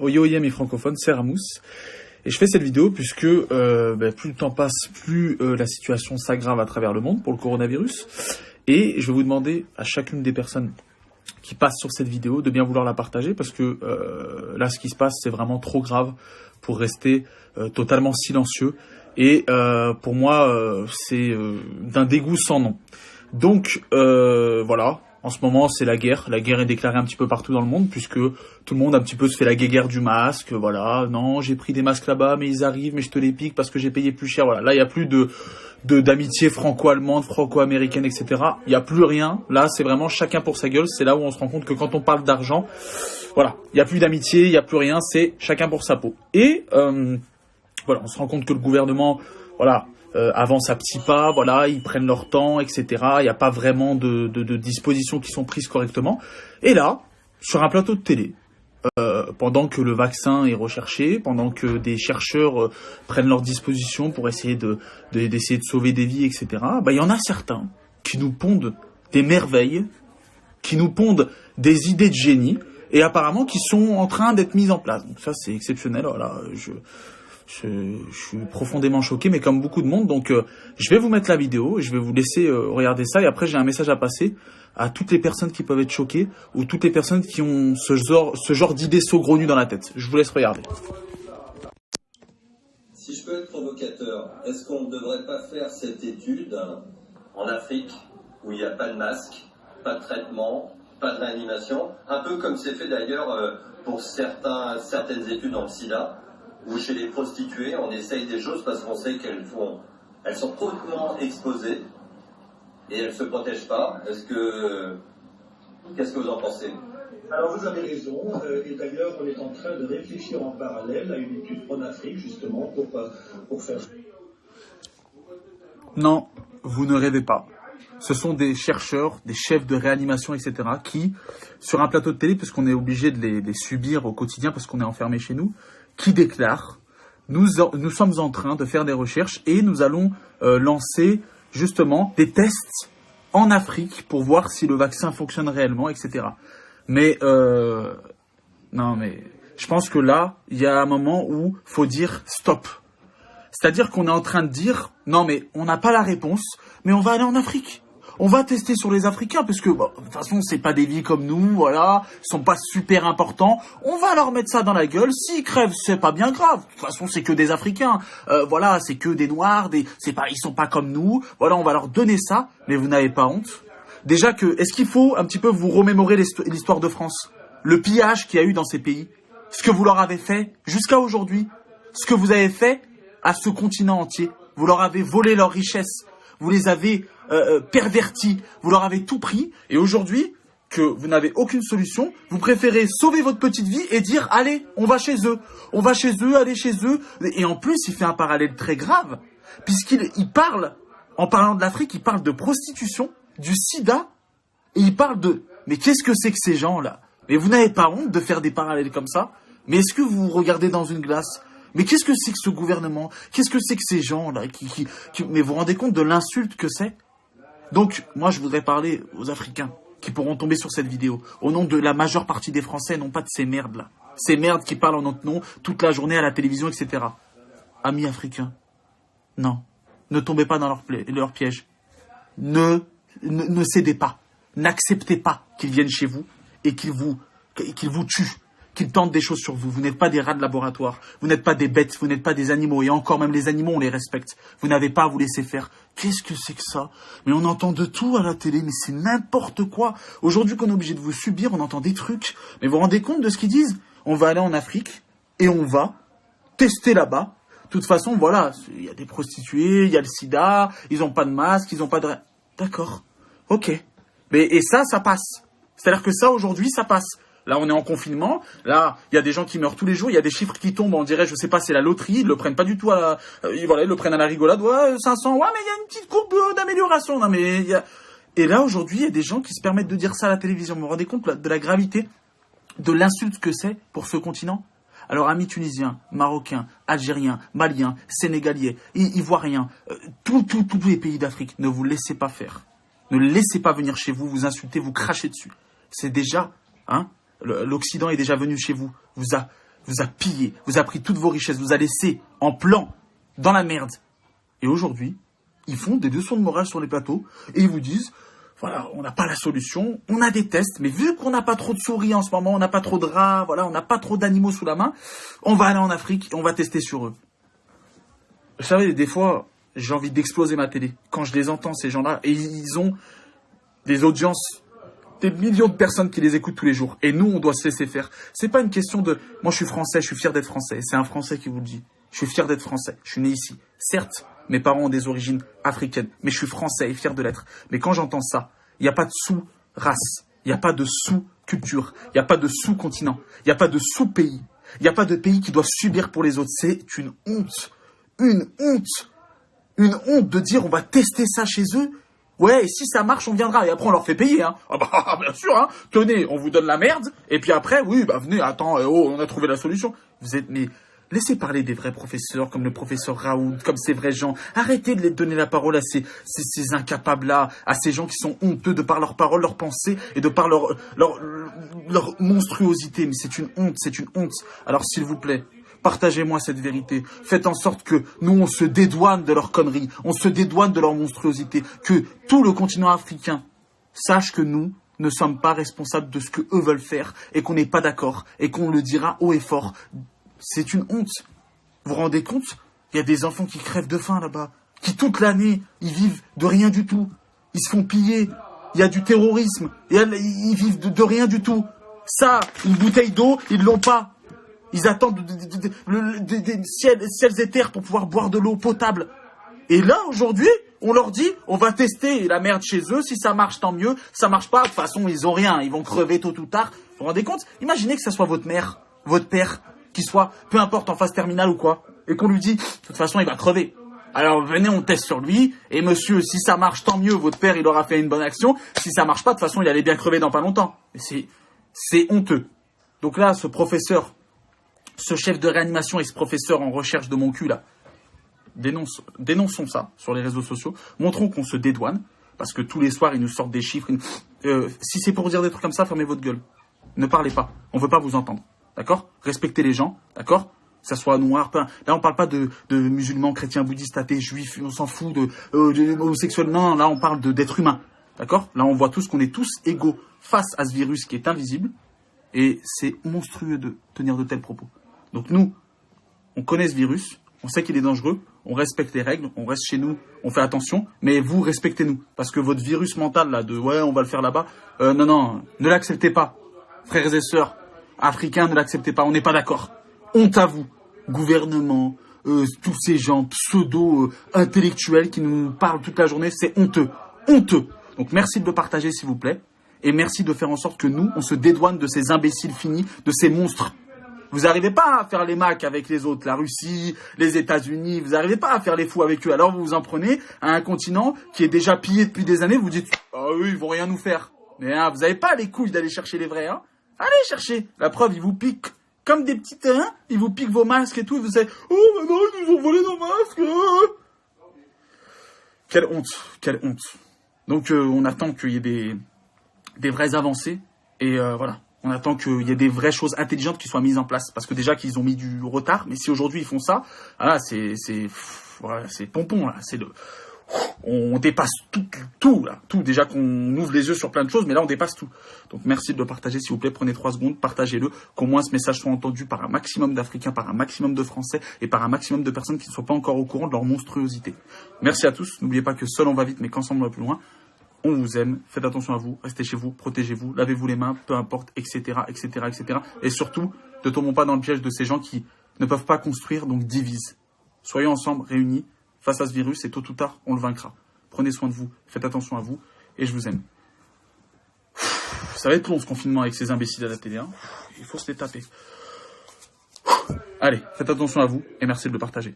Oye oye mes francophones, c'est Ramous. Et je fais cette vidéo puisque plus le temps passe, plus la situation s'aggrave à travers le monde pour le coronavirus. Et je vais vous demander à chacune des personnes qui passent sur cette vidéo de bien vouloir la partager parce que là, ce qui se passe, c'est vraiment trop grave pour rester totalement silencieux. Et pour moi, c'est d'un dégoût sans nom. Donc voilà. En ce moment, c'est la guerre. La guerre est déclarée un petit peu partout dans le monde, puisque tout le monde un petit peu se fait la guéguerre du masque. Voilà, non, j'ai pris des masques là-bas, mais ils arrivent, mais je te les pique parce que j'ai payé plus cher. Voilà, là, il n'y a plus d'amitié franco-allemande, franco-américaine, etc. Il n'y a plus rien. Là, c'est vraiment chacun pour sa gueule. C'est là où on se rend compte que quand on parle d'argent, voilà, il n'y a plus d'amitié, il n'y a plus rien. C'est chacun pour sa peau. Et voilà, on se rend compte que le gouvernement, voilà, avance à petits pas, voilà, ils prennent leur temps, etc. Il n'y a pas vraiment de dispositions qui sont prises correctement. Et là, sur un plateau de télé, pendant que le vaccin est recherché, pendant que des chercheurs prennent leurs dispositions pour essayer d'essayer de sauver des vies, etc., il y en a certains qui nous pondent des merveilles, qui nous pondent des idées de génie, et apparemment qui sont en train d'être mises en place. Donc ça, c'est exceptionnel. Voilà, je suis profondément choqué, mais comme beaucoup de monde, donc je vais vous mettre la vidéo, je vais vous laisser regarder ça, et après j'ai un message à passer à toutes les personnes qui peuvent être choquées, ou toutes les personnes qui ont ce genre d'idées saugrenues dans la tête. Je vous laisse regarder. Si je peux être provocateur, est-ce qu'on ne devrait pas faire cette étude en Afrique, où il n'y a pas de masque, pas de traitement, pas de réanimation, un peu comme c'est fait d'ailleurs pour certaines études dans le sida, où chez les prostituées, on essaye des choses parce qu'on sait qu'elles sont hautement exposées et elles ne se protègent pas. Qu'est-ce que vous en pensez? Alors vous avez raison, et d'ailleurs on est en train de réfléchir en parallèle à une étude en Afrique justement pour faire... Non, vous ne rêvez pas. Ce sont des chercheurs, des chefs de réanimation, etc. qui, sur un plateau de télé, puisqu'on est obligé de les subir au quotidien parce qu'on est enfermé chez nous, qui déclarent nous sommes en train de faire des recherches et nous allons lancer justement des tests en Afrique pour voir si le vaccin fonctionne réellement, etc. Mais non, mais je pense que là, il y a un moment où faut dire stop. C'est-à-dire qu'on est en train de dire non, mais on n'a pas la réponse, mais on va aller en Afrique. On va tester sur les Africains, parce que, de toute façon, c'est pas des vies comme nous, voilà, ils sont pas super importants. On va leur mettre ça dans la gueule. S'ils crèvent, c'est pas bien grave. De toute façon, c'est que des Africains. Voilà, c'est que des Noirs, ils sont pas comme nous. Voilà, on va leur donner ça. Mais vous n'avez pas honte? Déjà est-ce qu'il faut un petit peu vous remémorer l'histoire de France? Le pillage qu'il y a eu dans ces pays? Ce que vous leur avez fait jusqu'à aujourd'hui? Ce que vous avez fait à ce continent entier? Vous leur avez volé leurs richesses. Vous les avez pervertis, vous leur avez tout pris, et aujourd'hui, que vous n'avez aucune solution, vous préférez sauver votre petite vie et dire, allez, on va chez eux, allez chez eux, et en plus, il fait un parallèle très grave, puisqu'il parle, en parlant de l'Afrique, il parle de prostitution, du sida, et il parle mais qu'est-ce que c'est que ces gens-là? Mais vous n'avez pas honte de faire des parallèles comme ça? Mais est-ce que vous regardez dans une glace? Mais qu'est-ce que c'est que ce gouvernement? Qu'est-ce que c'est que ces gens-là mais vous vous rendez compte de l'insulte que c'est? Donc, moi, je voudrais parler aux Africains qui pourront tomber sur cette vidéo, au nom de la majeure partie des Français, non pas de ces merdes-là. Ces merdes qui parlent en notre nom toute la journée à la télévision, etc. Amis africains, non, ne tombez pas dans leur piège. Ne cédez pas. N'acceptez pas qu'ils viennent chez vous et qu'ils vous tuent. Qu'ils tentent des choses sur vous. Vous n'êtes pas des rats de laboratoire. Vous n'êtes pas des bêtes. Vous n'êtes pas des animaux. Et encore, même les animaux, on les respecte. Vous n'avez pas à vous laisser faire. Qu'est-ce que c'est que ça? Mais on entend de tout à la télé. Mais c'est n'importe quoi. Aujourd'hui qu'on est obligé de vous subir, on entend des trucs. Mais vous vous rendez compte de ce qu'ils disent? On va aller en Afrique et on va tester là-bas. De toute façon, voilà. Il y a des prostituées, il y a le sida, ils n'ont pas de masque, ils n'ont pas de... D'accord. Ok. Et ça passe. C'est-à-dire que ça, aujourd'hui, ça passe. Là, on est en confinement. Là, il y a des gens qui meurent tous les jours. Il y a des chiffres qui tombent. On dirait, je sais pas, c'est la loterie. Ils le prennent pas du tout voilà, ils le prennent à la rigolade. Ouais, 500. Ouais, mais il y a une petite courbe d'amélioration. Non, mais Et là, aujourd'hui, il y a des gens qui se permettent de dire ça à la télévision. Vous vous rendez compte de la gravité, de l'insulte que c'est pour ce continent? Alors, amis tunisiens, marocains, algériens, maliens, sénégaliens, ivoiriens, tous les pays d'Afrique, ne vous laissez pas faire. Ne laissez pas venir chez vous, vous insulter, vous cracher dessus. C'est déjà, l'Occident est déjà venu chez vous, vous a pillé, vous a pris toutes vos richesses, vous a laissé en plan, dans la merde. Et aujourd'hui, ils font des leçons de morale sur les plateaux et ils vous disent, voilà, on n'a pas la solution, on a des tests, mais vu qu'on n'a pas trop de souris en ce moment, on n'a pas trop de rats, voilà, on n'a pas trop d'animaux sous la main, on va aller en Afrique et on va tester sur eux. Vous savez, des fois, j'ai envie d'exploser ma télé quand je les entends, ces gens-là, et ils ont des audiences, des millions de personnes qui les écoutent tous les jours. Et nous, on doit se laisser faire. C'est pas une question de, moi je suis français, je suis fier d'être français. C'est un Français qui vous le dit. Je suis fier d'être français. Je suis né ici. Certes, mes parents ont des origines africaines, mais je suis français et fier de l'être. Mais quand j'entends ça, il n'y a pas de sous-race, il n'y a pas de sous-culture, il n'y a pas de sous-continent, il n'y a pas de sous-pays, il n'y a pas de pays qui doivent subir pour les autres. C'est une honte. Une honte. Une honte de dire on va tester ça chez eux. Ouais, et si ça marche, on viendra. Et après, on leur fait payer, hein. Ah bah, bien sûr, hein. Tenez, on vous donne la merde. Et puis après, oui, bah, venez, attends, on a trouvé la solution. Vous êtes, mais, laissez parler des vrais professeurs, comme le professeur Raoult, comme ces vrais gens. Arrêtez de les donner la parole à ces incapables-là, à ces gens qui sont honteux de par leurs paroles, leurs pensées, et de par leur monstruosité. Mais c'est une honte, c'est une honte. Alors, s'il vous plaît, partagez-moi cette vérité. Faites en sorte que nous, on se dédouane de leurs conneries. On se dédouane de leur monstruosité. Que tout le continent africain sache que nous ne sommes pas responsables de ce que eux veulent faire et qu'on n'est pas d'accord et qu'on le dira haut et fort. C'est une honte. Vous vous rendez compte? Il y a des enfants qui crèvent de faim là-bas, qui toute l'année, ils vivent de rien du tout. Ils se font piller. Il y a du terrorisme. Ils vivent de rien du tout. Ça, une bouteille d'eau, ils l'ont pas. Ils attendent des ciels et terres pour pouvoir boire de l'eau potable. Et là, aujourd'hui, on leur dit, on va tester la merde chez eux. Si ça marche, tant mieux. Ça marche pas, de toute façon, ils ont rien. Ils vont crever tôt ou tard. Vous vous rendez compte? Imaginez que ça soit votre mère, votre père, qui soit, peu importe, en phase terminale ou quoi. Et qu'on lui dit, de toute façon, il va crever. Alors, venez, on teste sur lui. Et monsieur, si ça marche, tant mieux. Votre père, il aura fait une bonne action. Si ça marche pas, de toute façon, il allait bien crever dans pas longtemps. C'est honteux. Donc là, ce professeur, ce chef de réanimation et ce professeur en recherche de mon cul, là, dénonçons ça sur les réseaux sociaux. Montrons qu'on se dédouane, parce que tous les soirs, ils nous sortent des chiffres. Si c'est pour dire des trucs comme ça, fermez votre gueule. Ne parlez pas. On veut pas vous entendre. D'accord? Respectez les gens. D'accord? Que ça soit noir, là, on parle pas de musulmans, chrétiens, bouddhistes, athées, juifs, on s'en fout, de homosexuels. Non, là, on parle d'êtres humains. D'accord? Là, on voit tous qu'on est tous égaux face à ce virus qui est invisible. Et c'est monstrueux de tenir de tels propos. Donc nous, on connaît ce virus, on sait qu'il est dangereux, on respecte les règles, on reste chez nous, on fait attention, mais vous, respectez-nous. Parce que votre virus mental, là, de « ouais, on va le faire là-bas », non, ne l'acceptez pas. Frères et sœurs africains, ne l'acceptez pas, on n'est pas d'accord. Honte à vous, gouvernement, tous ces gens pseudo-intellectuels qui nous parlent toute la journée, c'est honteux, honteux. Donc merci de le partager, s'il vous plaît, et merci de faire en sorte que nous, on se dédouane de ces imbéciles finis, de ces monstres. Vous n'arrivez pas à faire les macs avec les autres, la Russie, les États-Unis, vous n'arrivez pas à faire les fous avec eux. Alors vous vous en prenez à un continent qui est déjà pillé depuis des années, vous dites « Ah oui, ils vont rien nous faire ». Mais hein, vous n'avez pas les couilles d'aller chercher les vrais. Hein. Allez chercher. La preuve, ils vous piquent comme des petites... Hein, ils vous piquent vos masques et tout, et vous savez « Oh, mais non, ils nous ont volé nos masques hein. !» Quelle honte, quelle honte. Donc on attend qu'il y ait des vraies avancées, et voilà. On attend qu'il y ait des vraies choses intelligentes qui soient mises en place. Parce que déjà qu'ils ont mis du retard, mais si aujourd'hui ils font ça, voilà, voilà, c'est pompon, là. On dépasse tout, là. Tout. Déjà qu'on ouvre les yeux sur plein de choses, mais là on dépasse tout. Donc merci de le partager, s'il vous plaît. Prenez 3 secondes, partagez-le. Qu'au moins ce message soit entendu par un maximum d'Africains, par un maximum de Français et par un maximum de personnes qui ne sont pas encore au courant de leur monstruosité. Merci à tous. N'oubliez pas que seul on va vite, mais qu'ensemble on va plus loin. On vous aime, faites attention à vous, restez chez vous, protégez-vous, lavez-vous les mains, peu importe, etc., etc., etc. Et surtout, ne tombons pas dans le piège de ces gens qui ne peuvent pas construire, donc divisent. Soyons ensemble, réunis, face à ce virus, et tôt ou tard, on le vaincra. Prenez soin de vous, faites attention à vous, et je vous aime. Ça va être long ce confinement avec ces imbéciles à la télé, hein. Il faut se les taper. Allez, faites attention à vous, et merci de le partager.